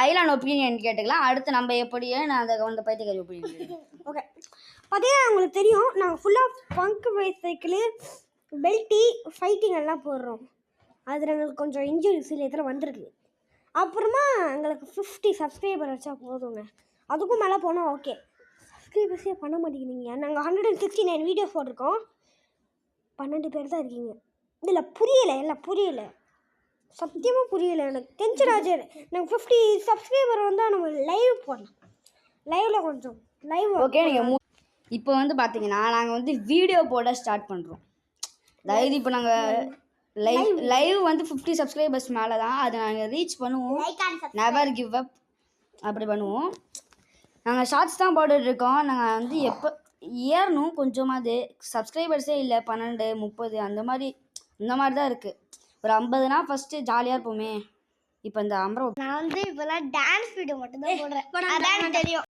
Island opinion கேட்டுக்கலாம். அடுத்து நம்ம எப்படியே நான் அந்த பைத்தியக்காரி ஒப்பீனியன். ஓகே, பார்த்தீங்கன்னா உங்களுக்கு தெரியும் நாங்கள் ஃபுல்லாக பங்க் சைக்கிள் பெல்ட்டி ஃபைட்டிங் எல்லாம் போடுறோம். அதில் எங்களுக்கு கொஞ்சம் இன்ஜுரிஸ் சில இதில் வந்துருக்கு. அப்புறமா எங்களுக்கு 50 சப்ஸ்கிரைபர் வச்சா போதுங்க. அதுக்கும் மேலே போனால் ஓகே. சப்ஸ்கிரைபர்ஸே பண்ண மாட்டேங்கிறீங்க. நாங்கள் 169 வீடியோஸ் போட்டிருக்கோம். 12 பேர் தான் இருக்கீங்க. இதில் புரியலை சத்தியமாக புரியலை. எனக்கு டென்ஷன் ஆச்சு. நாங்கள் 50 சப்ஸ்கிரைபர் வந்தால் நம்ம லைவ் போடலாம். லைவில் கொஞ்சம் லைவ் ஓகே. நீங்கள் இப்போ வந்து பார்த்தீங்கன்னா நாங்கள் வந்து வீடியோ போட ஸ்டார்ட் பண்ணுறோம். அதாவது இப்போ நாங்கள் லைவ் வந்து 50 சப்ஸ்கிரைபர்ஸ் மேலே தான். அதை நாங்கள் ரீச் பண்ணுவோம். நெவர் கிவ் அப் அப்படி பண்ணுவோம். நாங்கள் ஷார்ட்ஸ் தான் போட்டுட்ருக்கோம். நாங்கள் வந்து எப்போ ஏறணும் கொஞ்சமாவது. சப்ஸ்கிரைபர்ஸே இல்லை, 12 30 அந்த மாதிரி தான் இருக்குது. ஒரு 50னா ஃபஸ்ட்டு ஜாலியாக இருப்போமே. இப்போ இந்த 50 நான் வந்து இப்போலாம் டான்ஸ் வீடியோ மட்டும்தான் போடுறேன். அதான் தெரியும்.